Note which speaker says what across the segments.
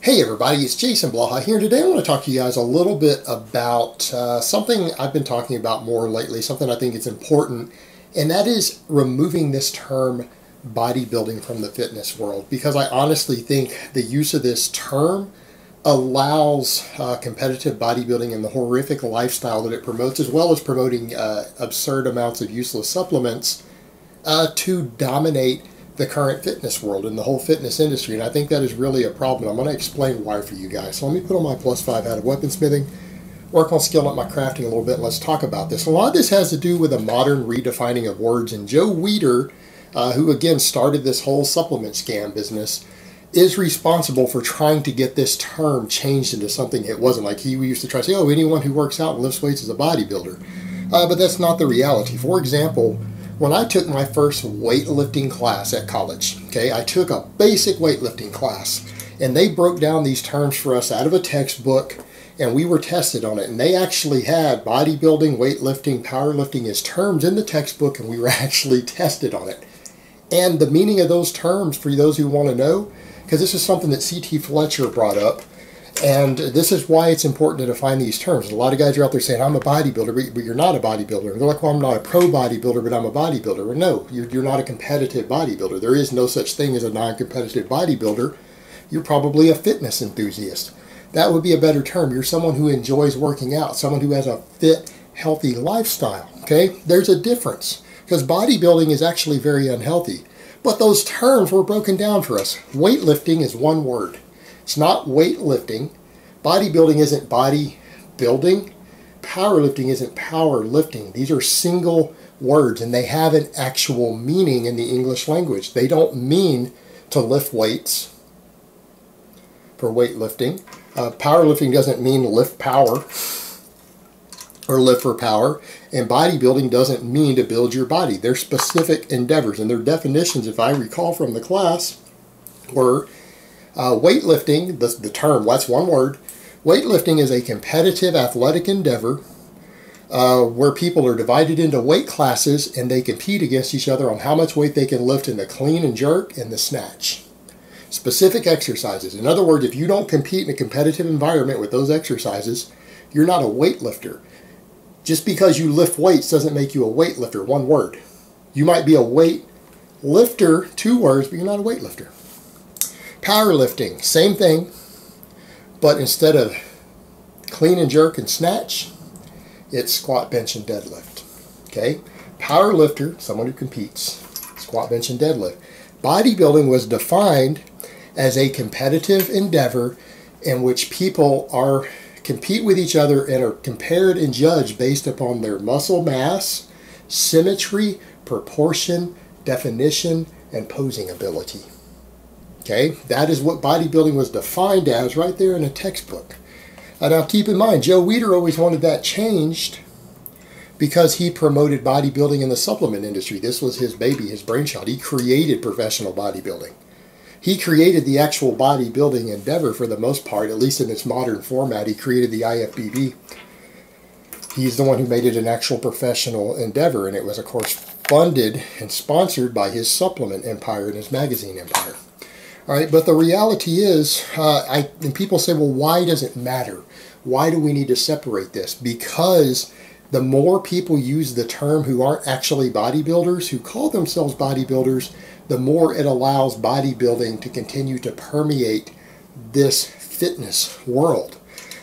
Speaker 1: Hey everybody, it's Jason Blaha here. Today I want to talk to you guys a little bit about something I've been talking about more lately, something I think is important, and that is removing this term bodybuilding from the fitness world, because I honestly think the use of this term allows competitive bodybuilding and the horrific lifestyle that it promotes, as well as promoting absurd amounts of useless supplements, to dominate the current fitness world and the whole fitness industry, and I think that is really a problem. I'm going to explain why for you guys. So let me put on my +5 hat of weaponsmithing, work on scaling up my crafting a little bit, and let's talk about this. A lot of this has to do with a modern redefining of words, and Joe Weider, who again started this whole supplement scam business, is responsible for trying to get this term changed into something it wasn't. Like he used to try to say, oh, anyone who works out and lifts weights is a bodybuilder. But that's not the reality. For example, when I took my first weightlifting class at college, okay, I took a basic weightlifting class, and they broke down these terms for us out of a textbook, and we were tested on it. And they actually had bodybuilding, weightlifting, powerlifting as terms in the textbook, and we were actually tested on it. And the meaning of those terms, for those who want to know, because this is something that C.T. Fletcher brought up, and this is why it's important to define these terms. A lot of guys are out there saying, I'm a bodybuilder, but you're not a bodybuilder. They're like, well, I'm not a pro bodybuilder, but I'm a bodybuilder. Well, no, you're not a competitive bodybuilder. There is no such thing as a non-competitive bodybuilder. You're probably a fitness enthusiast. That would be a better term. You're someone who enjoys working out, someone who has a fit, healthy lifestyle. Okay, there's a difference, because bodybuilding is actually very unhealthy. But those terms were broken down for us. Weightlifting is one word. It's not weightlifting. Bodybuilding isn't bodybuilding. Powerlifting isn't powerlifting. These are single words, and they have an actual meaning in the English language. They don't mean to lift weights for weightlifting. Powerlifting doesn't mean lift power or lift for power. And bodybuilding doesn't mean to build your body. They're specific endeavors, and their definitions, if I recall from the class, were weightlifting, the term, that's one word. Weightlifting is a competitive athletic endeavor where people are divided into weight classes, and they compete against each other on how much weight they can lift in the clean and jerk and the snatch. Specific exercises. In other words, if you don't compete in a competitive environment with those exercises, you're not a weightlifter. Just because you lift weights doesn't make you a weightlifter, one word. You might be a weight lifter, two words, but you're not a weightlifter. Powerlifting, same thing, but instead of clean and jerk and snatch, it's squat, bench, and deadlift. Okay? Powerlifter, someone who competes, squat, bench, and deadlift. Bodybuilding was defined as a competitive endeavor in which people compete with each other and are compared and judged based upon their muscle mass, symmetry, proportion, definition, and posing ability. Okay, that is what bodybuilding was defined as right there in a textbook. Now keep in mind, Joe Weider always wanted that changed because he promoted bodybuilding in the supplement industry. This was his baby, his brainchild. He created professional bodybuilding. He created the actual bodybuilding endeavor for the most part, at least in its modern format. He created the IFBB. He's the one who made it an actual professional endeavor, and it was, of course, funded and sponsored by his supplement empire and his magazine empire. All right, but the reality is, and people say, well, why does it matter? Why do we need to separate this? Because the more people use the term who aren't actually bodybuilders, who call themselves bodybuilders, the more it allows bodybuilding to continue to permeate this fitness world.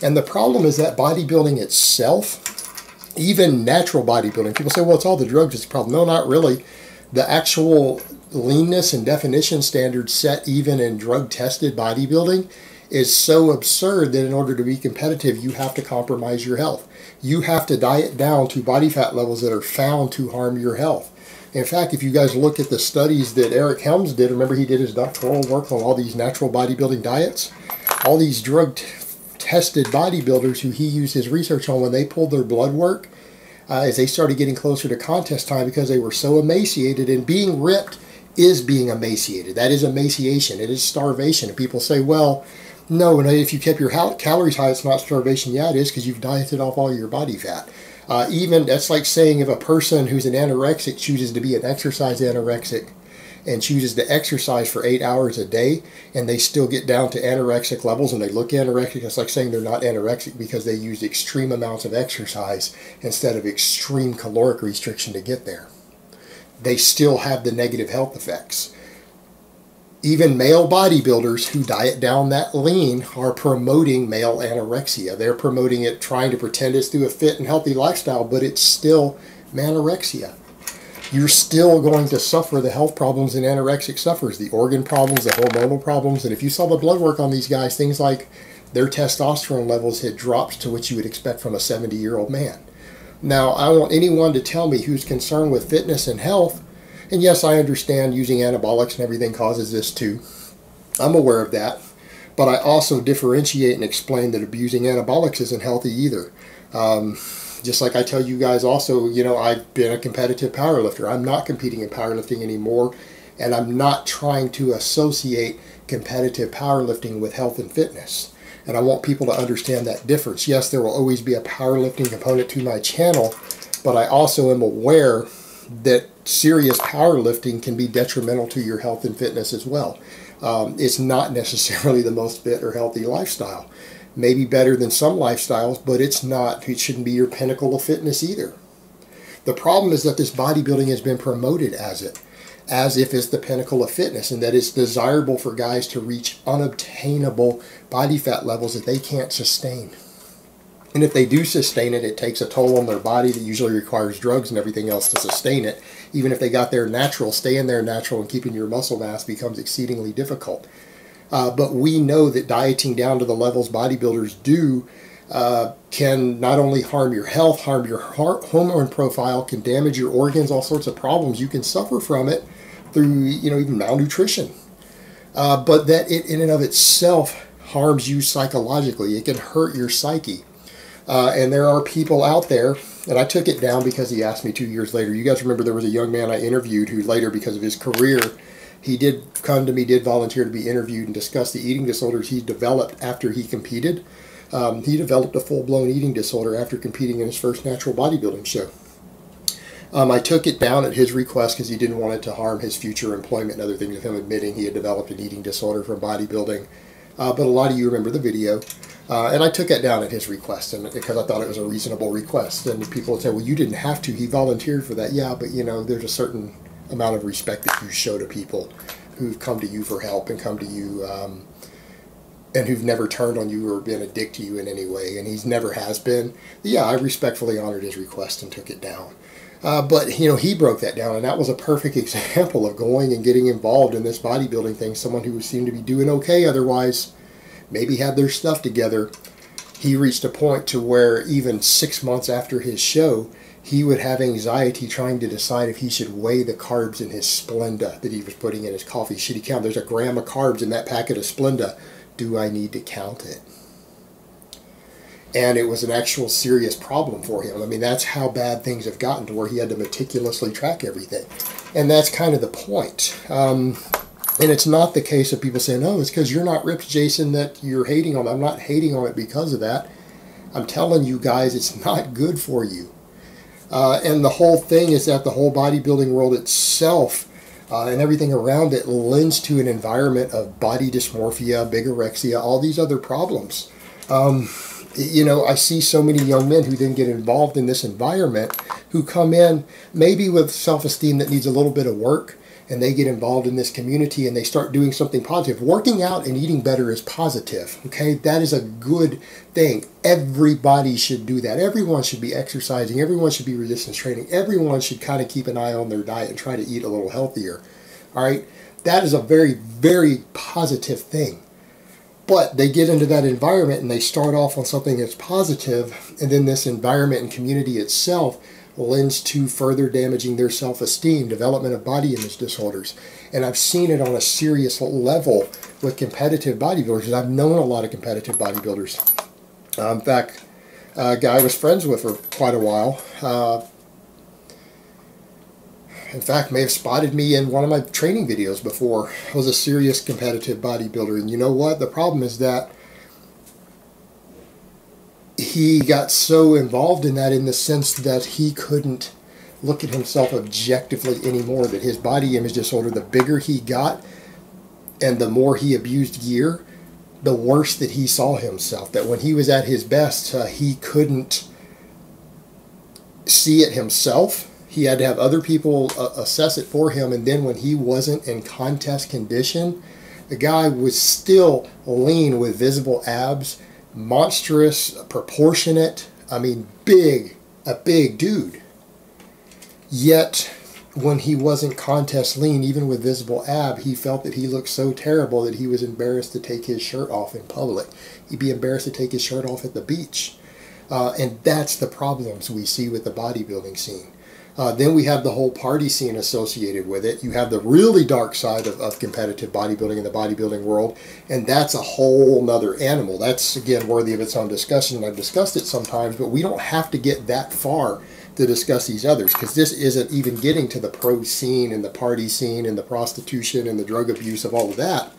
Speaker 1: And the problem is that bodybuilding itself, even natural bodybuilding, people say, well, it's all the drugs that's the problem. No, not really. The actual leanness and definition standards set even in drug-tested bodybuilding is so absurd that in order to be competitive, you have to compromise your health. You have to diet down to body fat levels that are found to harm your health. In fact, if you guys look at the studies that Eric Helms did, remember he did his doctoral work on all these natural bodybuilding diets? All these drug-tested bodybuilders who he used his research on, when they pulled their blood work, as they started getting closer to contest time because they were so emaciated, and being ripped is being emaciated. That is emaciation. It is starvation. And people say, well, no, if you kept your calories high, it's not starvation. Yeah, it is, because you've dieted off all your body fat. Even that's like saying if a person who's an anorexic chooses to be an exercise anorexic, and chooses to exercise for 8 hours a day, and they still get down to anorexic levels and they look anorexic, it's like saying they're not anorexic because they used extreme amounts of exercise instead of extreme caloric restriction to get there. They still have the negative health effects. Even male bodybuilders who diet down that lean are promoting male anorexia. They're promoting it, trying to pretend it's through a fit and healthy lifestyle, but it's still anorexia. You're still going to suffer the health problems an anorexic suffers, the organ problems, the hormonal problems. And if you saw the blood work on these guys, things like their testosterone levels had dropped to what you would expect from a 70-year-old man. Now, I want anyone to tell me who's concerned with fitness and health, and yes, I understand using anabolics and everything causes this too. I'm aware of that. But I also differentiate and explain that abusing anabolics isn't healthy either. Just like I tell you guys also, you know, I've been a competitive powerlifter. I'm not competing in powerlifting anymore, and I'm not trying to associate competitive powerlifting with health and fitness. And I want people to understand that difference. Yes, there will always be a powerlifting component to my channel, but I also am aware that serious powerlifting can be detrimental to your health and fitness as well. It's not necessarily the most fit or healthy lifestyle. Maybe better than some lifestyles, but it shouldn't be your pinnacle of fitness either. The problem is that this bodybuilding has been promoted as if it's the pinnacle of fitness, and that it's desirable for guys to reach unobtainable body fat levels that they can't sustain. And if they do sustain it, it takes a toll on their body that usually requires drugs and everything else to sustain it. Even if they got their natural, staying there natural and keeping your muscle mass becomes exceedingly difficult. But we know that dieting down to the levels bodybuilders do can not only harm your health, harm your hormone profile, can damage your organs, all sorts of problems. You can suffer from it through, you know, even malnutrition. But that it in and of itself harms you psychologically. It can hurt your psyche. And there are people out there, and I took it down because he asked me 2 years later. You guys remember there was a young man I interviewed who later, because of his career, he did come to me, did volunteer to be interviewed and discuss the eating disorders he developed after he competed. He developed a full-blown eating disorder after competing in his first natural bodybuilding show. I took it down at his request because he didn't want it to harm his future employment and other things, with him admitting he had developed an eating disorder from bodybuilding. But a lot of you remember the video. And I took that down at his request, and because I thought it was a reasonable request. And people would say, well, you didn't have to. He volunteered for that. Yeah, but, you know, there's a certain amount of respect that you show to people who've come to you for help and come to you and who've never turned on you or been a dick to you in any way. And he's never has been. Yeah, I respectfully honored his request and took it down. But, you know, he broke that down, and that was a perfect example of going and getting involved in this bodybuilding thing. Someone who seemed to be doing okay otherwise, maybe had their stuff together. He reached a point to where even 6 months after his show, he would have anxiety trying to decide if he should weigh the carbs in his Splenda that he was putting in his coffee. Should he count? There's a gram of carbs in that packet of Splenda. Do I need to count it? And it was an actual serious problem for him. I mean, that's how bad things have gotten, to where he had to meticulously track everything. And that's kind of the point. And it's not the case of people saying, oh, it's because you're not ripped, Jason, that you're hating on it. I'm not hating on it because of that. I'm telling you guys, it's not good for you. And the whole thing is that the whole bodybuilding world itself and everything around it lends to an environment of body dysmorphia, bigorexia, all these other problems. You know, I see so many young men who then get involved in this environment, who come in maybe with self-esteem that needs a little bit of work, and they get involved in this community and they start doing something positive. Working out and eating better is positive, okay? That is a good thing. Everybody should do that. Everyone should be exercising. Everyone should be resistance training. Everyone should kind of keep an eye on their diet and try to eat a little healthier, all right? That is a very, very positive thing. But they get into that environment and they start off on something that's positive, and then this environment and community itself lends to further damaging their self-esteem, development of body image disorders. And I've seen it on a serious level with competitive bodybuilders. I've known a lot of competitive bodybuilders. In fact, a guy I was friends with for quite a while, in fact, may have spotted me in one of my training videos before, was a serious competitive bodybuilder. And you know what? The problem is that he got so involved in that, in the sense that he couldn't look at himself objectively anymore, that his body image disorder, the bigger he got and the more he abused gear, the worse that he saw himself. That when he was at his best, he couldn't see it himself. He had to have other people assess it for him. And then when he wasn't in contest condition, the guy was still lean with visible abs, monstrous, proportionate. I mean, a big dude. Yet, when he wasn't contest lean, even with visible ab, he felt that he looked so terrible that he was embarrassed to take his shirt off in public. He'd be embarrassed to take his shirt off at the beach. And that's the problems we see with the bodybuilding scene. Then we have the whole party scene associated with it. You have the really dark side of competitive bodybuilding in the bodybuilding world, and that's a whole nother animal. That's, again, worthy of its own discussion. I've discussed it sometimes, but we don't have to get that far to discuss these others, because this isn't even getting to the pro scene and the party scene and the prostitution and the drug abuse of all of that.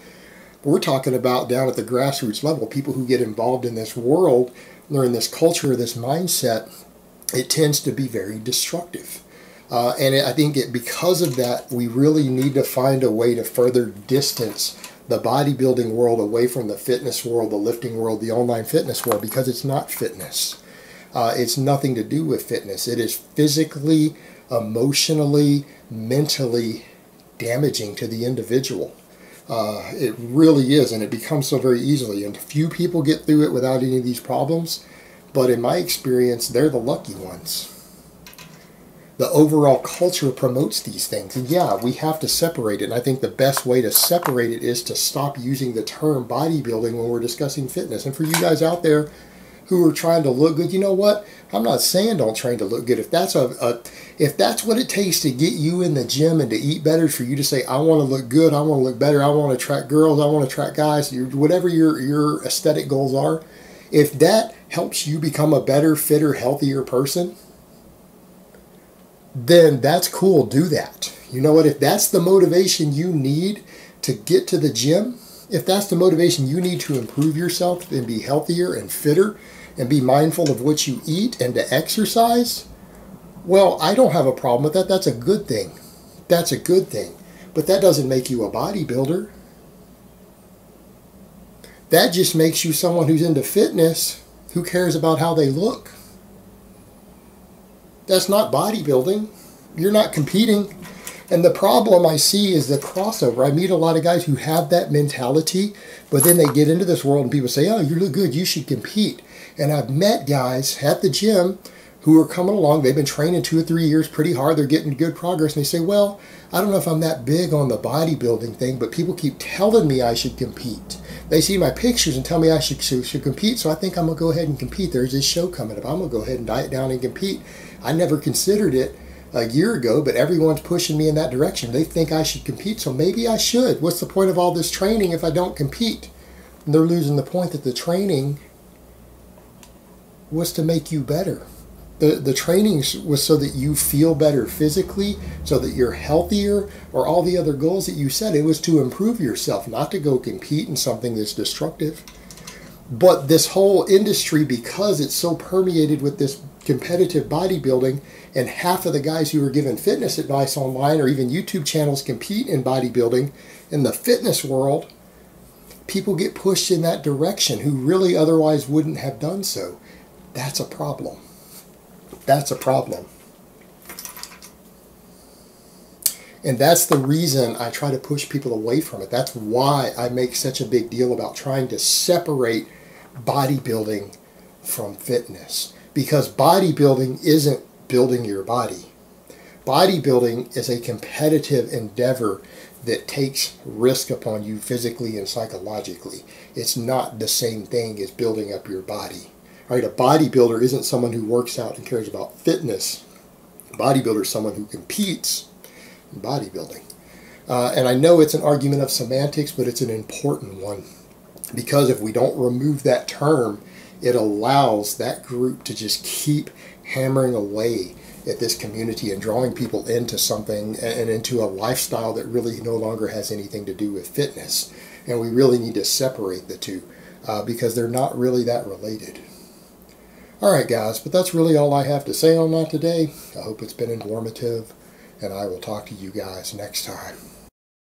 Speaker 1: We're talking about down at the grassroots level, people who get involved in this world or in this culture, this mindset. It tends to be very destructive. I think because of that, we really need to find a way to further distance the bodybuilding world away from the fitness world, the lifting world, the online fitness world, because it's not fitness. It's nothing to do with fitness. It is physically, emotionally, mentally damaging to the individual. It really is, and it becomes so very easily. And few people get through it without any of these problems, but in my experience, they're the lucky ones. The overall culture promotes these things. And yeah, we have to separate it. And I think the best way to separate it is to stop using the term bodybuilding when we're discussing fitness. And for you guys out there who are trying to look good, you know what? I'm not saying don't train to look good. If that's if that's what it takes to get you in the gym and to eat better, for you to say, I want to look good, I want to look better, I want to attract girls, I want to attract guys, whatever your aesthetic goals are, if that helps you become a better, fitter, healthier person, then that's cool. Do that. You know what? If that's the motivation you need to get to the gym, if that's the motivation you need to improve yourself and be healthier and fitter and be mindful of what you eat and to exercise, well, I don't have a problem with that. That's a good thing. That's a good thing. But that doesn't make you a bodybuilder. That just makes you someone who's into fitness, who cares about how they look. That's not bodybuilding. You're not competing. And the problem I see is the crossover. I meet a lot of guys who have that mentality, but then they get into this world and people say, oh, you look good, you should compete. And I've met guys at the gym who are coming along. They've been training 2 or 3 years pretty hard. They're getting good progress. And they say, well, I don't know if I'm that big on the bodybuilding thing, but people keep telling me I should compete. They see my pictures and tell me I should compete, so I think I'm going to go ahead and compete. There's this show coming up. I'm going to go ahead and diet down and compete. I never considered it a year ago, but everyone's pushing me in that direction. They think I should compete, so maybe I should. What's the point of all this training if I don't compete? And they're losing the point that the training was to make you better. The training was so that you feel better physically, so that you're healthier, or all the other goals that you set. It was to improve yourself, not to go compete in something that's destructive. But this whole industry, because it's so permeated with this competitive bodybuilding, and half of the guys who are given fitness advice online or even YouTube channels compete in bodybuilding, in the fitness world, people get pushed in that direction who really otherwise wouldn't have done so. That's a problem. That's a problem. And that's the reason I try to push people away from it. That's why I make such a big deal about trying to separate bodybuilding from fitness. Because bodybuilding isn't building your body. Bodybuilding is a competitive endeavor that takes risk upon you physically and psychologically. It's not the same thing as building up your body. Right? A bodybuilder isn't someone who works out and cares about fitness. A bodybuilder is someone who competes in bodybuilding. And I know it's an argument of semantics, but it's an important one. Because if we don't remove that term, it allows that group to just keep hammering away at this community and drawing people into something and into a lifestyle that really no longer has anything to do with fitness. And we really need to separate the two because they're not really that related. Alright guys, but that's really all I have to say on that today. I hope it's been informative, and I will talk to you guys next time.